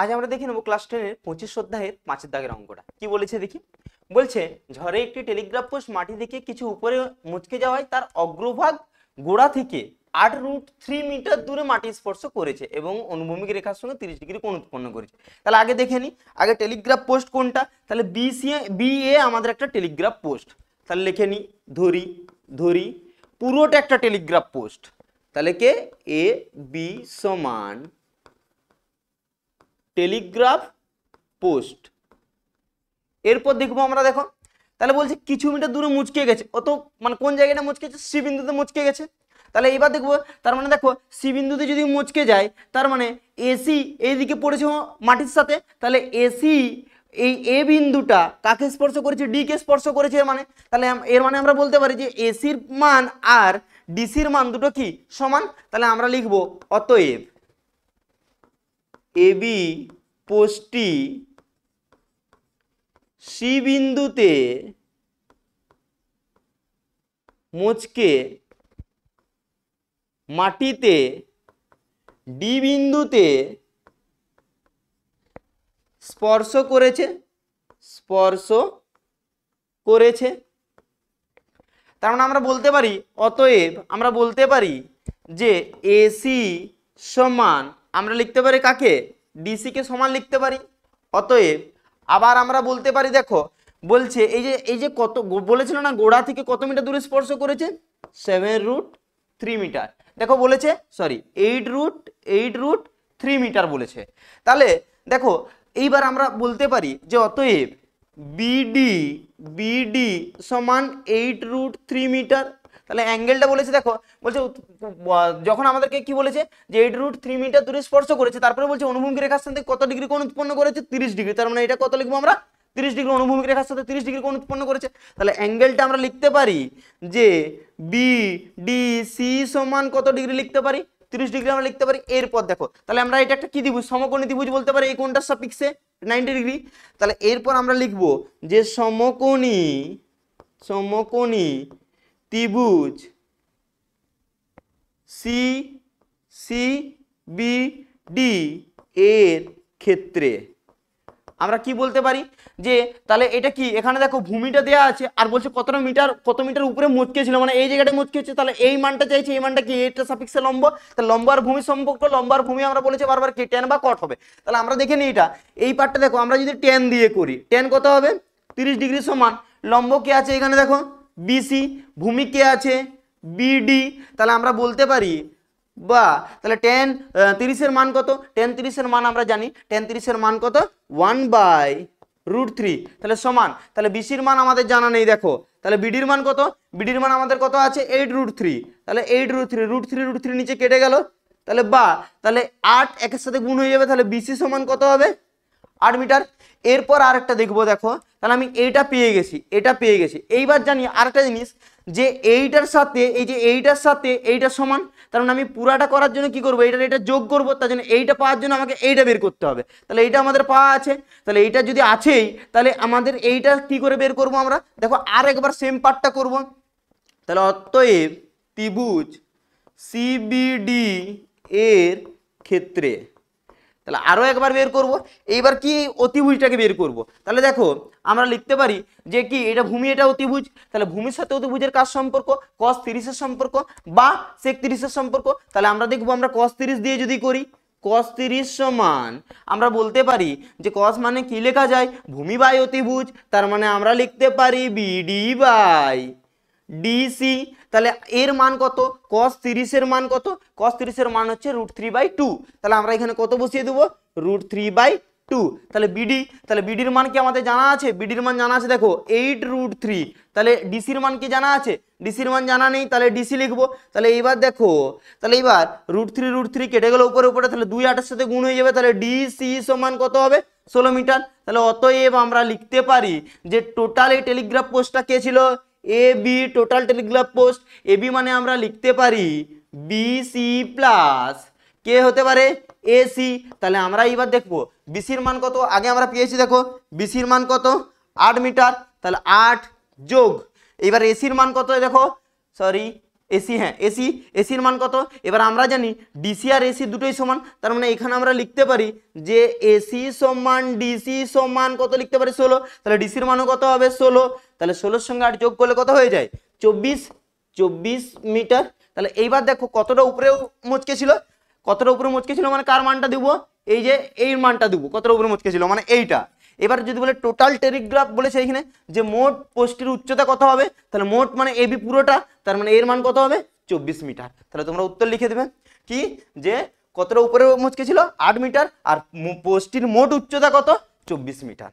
আজ আমরা দেখে নেব ক্লাস 10 এর 25 অধ্যায়ের 5 দাগের অঙ্কটা। কি বলেছে দেখি। বলছে ঝড়ে একটি টেলিগ্রাফ পোস্ট মাটি থেকে কিছু উপরে মুচকে যাওয়ায় তার অগ্রভাগ গোড়া থেকে 8√3 মিটার দূরে মাটি স্পর্শ করেছে এবং অনুভূমিক রেখার সঙ্গে 30 ডিগ্রি কোণ উৎপন্ন করেছে। তাহলে আগে দেখে নি, আগে টেলিগ্রাফ পোস্ট কোনটা? তাহলে বিএ আমাদের একটা টেলিগ্রাফ পোস্ট। তাহলে লিখে নি, ধরি পুরোটা একটা টেলিগ্রাফ পোস্ট। তাহলে কে এ বি সমান টেলিগ্রাফ পোস্ট। এরপর দেখবো আমরা, দেখো তাহলে বলছে কিছু মিটার দূরে মুচকে গেছে। অত মানে কোন জায়গাটা মুচকে গেছে? সি বিন্দুতে মুচকে গেছে। তাহলে এইবার দেখবো, তার মানে দেখো সি বিন্দুতে যদি মুচকে যায় তার মানে এসি এইদিকে পড়েছে মাটির সাথে, তাহলে এসি এই এ বিন্দুটা কাকে স্পর্শ করেছে? ডি কে স্পর্শ করেছে। এর মানে তাহলে এর মানে আমরা বলতে পারি যে এসির মান আর ডিসির মান দুটো কি সমান। তাহলে আমরা লিখবো অতএব এবি পোস্টটি সি বিন্দুতে মুচকে মাটিতে ডি বিন্দুতে স্পর্শ করেছে। তার মানে আমরা বলতে পারি, অতএব আমরা বলতে পারি যে এসি সমান, আমরা লিখতে পারি কাকে? ডিসি কে সমান লিখতে পারি। অতএব আবার আমরা বলতে পারি, দেখো বলছে এই যে কত বলেছিল না, গোড়া থেকে কত মিটার দূরে স্পর্শ করেছে? 7√3 মিটার। দেখো বলেছে সরি 8√3 মিটার বলেছে। তাহলে দেখো এইবার আমরা বলতে পারি যে অতএব বিডি সমান 8√3 মিটার। তাহলে অ্যাঙ্গেলটা বলেছে, দেখো বলছে যখন আমাদেরকে কি বলেছে যে 8√3 মিটার দূরে স্পর্শ করেছে, তারপরে বলছে অনুভূমিক রেখার সাথে কত ডিগ্রি কোণ উৎপন্ন করেছে? 30 ডিগ্রি। তার মানে এটা কত লিখবো আমরা? 30 ডিগ্রি। অনুভূমিক রেখার সাথে 30 ডিগ্রি কোণ উৎপন্ন করেছে। তাহলে অ্যাঙ্গেলটা আমরা লিখতে পারি যে বিডিসি সমান কত ডিগ্রি লিখতে পারি? 30 ডিগ্রি আমরা লিখতে পারি। এরপর দেখো তাহলে আমরা এটা একটা কি ত্রিভুজ, সমকোণী ত্রিভুজ বলতে পারি। এই কোণটার সাপেক্ষে 90 ডিগ্রি। তাহলে এরপর আমরা লিখবো যে সমকোণী ত্রিভুজ সিবিডি এর ক্ষেত্রে আমরা কি বলতে পারি যে তাহলে এটা কি, এখানে দেখো ভূমিটা দেওয়া আছে আর বলছে কত মিটার উপরে মুচকে ছিল, মানে এই জায়গাটা মুচকে হচ্ছে। তাহলে এই মানটা চাইছে, এই মানটা কি? এটা সাপেক্ষে লম্ব। তাহলে লম্ব আর ভূমি সম্পর্ক, লম্ব আর ভূমি আমরা বলেছি বারবার কি ট্যান বা কট হবে। তাহলে আমরা দেখে নিই এটা, এই পার্টটা দেখো আমরা যদি ট্যান দিয়ে করি, ট্যান কত হবে? 30 ডিগ্রি সমান লম্ব কে আছে এখানে দেখো বিসি, ভূমি কে আছে বিডি। তাহলে আমরা বলতে পারি বা তাহলে ট্যান 30 এর মান কত? ট্যান 30 এর মান আমরা জানি, ট্যান 30 এর মান কত? 1/√3। তাহলে সমান, তাহলে বিসির মান আমাদের জানা নেই। দেখো তাহলে বিডির মান কত? বিডির মান আমাদের কত আছে? 8√3। তাহলে 8√3 নিচে কেটে গেল। তাহলে তাহলে 8 একের সাথে গুণ হয়ে যাবে। তাহলে বিসি সমান কত হবে? 8 মিটার। এরপর আরেকটা দেখবো, দেখো তাহলে আমি এটা পেয়ে গেছি। এইবার জানি আরেকটা জিনিস যে এইটার সাথে এইটা সমান। তার মানে আমি পুরাটা করার জন্য কি করবো? এটা যোগ করবো। তার জন্য এইটা পাওয়ার জন্য আমাকে এইটা বের করতে হবে। তাহলে এইটা আমাদের পাওয়া আছে। তাহলে এইটা যদি আছেই, তাহলে আমাদের এইটা কি করে বের করবো আমরা? দেখো আর একবার সেম পার্টটা করব। তাহলে অতএব ত্রিভুজ সিবিডি এর ক্ষেত্রে, তাহলে আরো একবার বের করব। এইবার কি অতিভুজটাকে বের করব। তাহলে দেখো আমরা লিখতে পারি যে কি এটা ভূমি, এটা অতিভুজ। তাহলে ভূমির সাথে অতিভুজের কার সম্পর্ক? cos 30 এর সম্পর্ক বা sec 30 এর সম্পর্ক। তাহলে আমরা দেখবো আমরা cos 30 দিয়ে যদি করি, cos 30 সমান আমরা বলতে পারি যে cos মানে কি লেখা যায়? ভূমি বাই অতিভুজ। তার মানে আমরা লিখতে পারি বিডি বাই ডিসি। তাহলে এর মান কত? cos 30 এর মান কত? cos 30 এর মান হচ্ছে √3/2। তাহলে আমরা এখানে কত বসিয়ে দেবো? √3/2। তাহলে বিডির মান কি আমাদের জানা আছে? বিডির মান জানা আছে, দেখো 8√3। তাহলে ডিসির মান কি জানা আছে? ডিসির মান জানা নেই, তাহলে ডিসি লিখবো। তাহলে এইবার দেখো, তাহলে এইবার √3 কেটে গেল উপরে, তাহলে 2 8 এর সাথে গুণ হয়ে যাবে। তাহলে ডিসি সমান কত হবে? 16 মিটার। তাহলে অতএব আমরা লিখতে পারি যে টোটাল এই টেলিগ্রাফ পোস্টটা কে ছিল? A B, total Telegraph post. A B মানে আমরা লিখতে পারি বিসি প্লাস কে হতে পারে? এসি। তাহলে আমরা এইবার দেখবো বিসির মান কত। আগে আমরা পেয়েছি, দেখো বিসির মান কত? 8 মিটার। তাহলে 8 যোগ, এইবার এসির মান কত? দেখো সরি এসি, হ্যাঁ এসি, এসির মান কত? এবার আমরা জানি ডিসি আর এসি দুটোই সমান, তার মানে এখানে আমরা লিখতে পারি যে এসি সমান ডিসি সমান কত লিখতে পারি 16। তাহলে ডিসির মানও কত হবে 16, তাহলে 16 সঙ্গে 8 যোগ করলে কত হয়ে যায় 24 মিটার। তাহলে এইবার দেখো কতটা উপরে মচকে ছিল, কতটা উপরে মচকে ছিল মানে কার মানটা দিব, এই যে এই মানটা দিব, কতটা উপরে মচকে ছিল মানে এইটা। এবার যদি বলে টোটাল টেরিগ্রাফ বলেছে এখানে যে মোট পোস্টের উচ্চতা কত হবে, তাহলে মোট মানে এবি পুরোটা, তার মানে এর মান কত হবে 24 মিটার। তাহলে তোমরা উত্তর লিখে দেবে কি যে কতটা উপরে মচকে ছিল 8 মিটার আর পোস্টটির মোট উচ্চতা কত 24 মিটার।